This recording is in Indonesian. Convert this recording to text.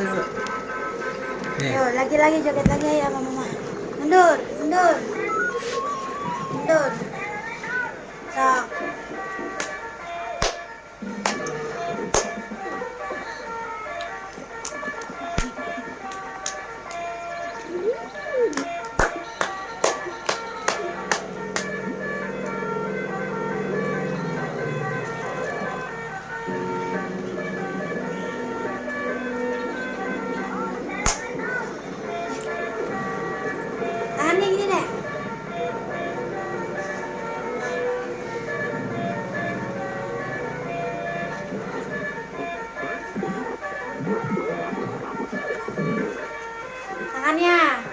dulu. Nih. Yo, lagi joget lagi ya mama. Mundur, mundur. Mundur. Sok. Tangannya gini deh. Tangannya.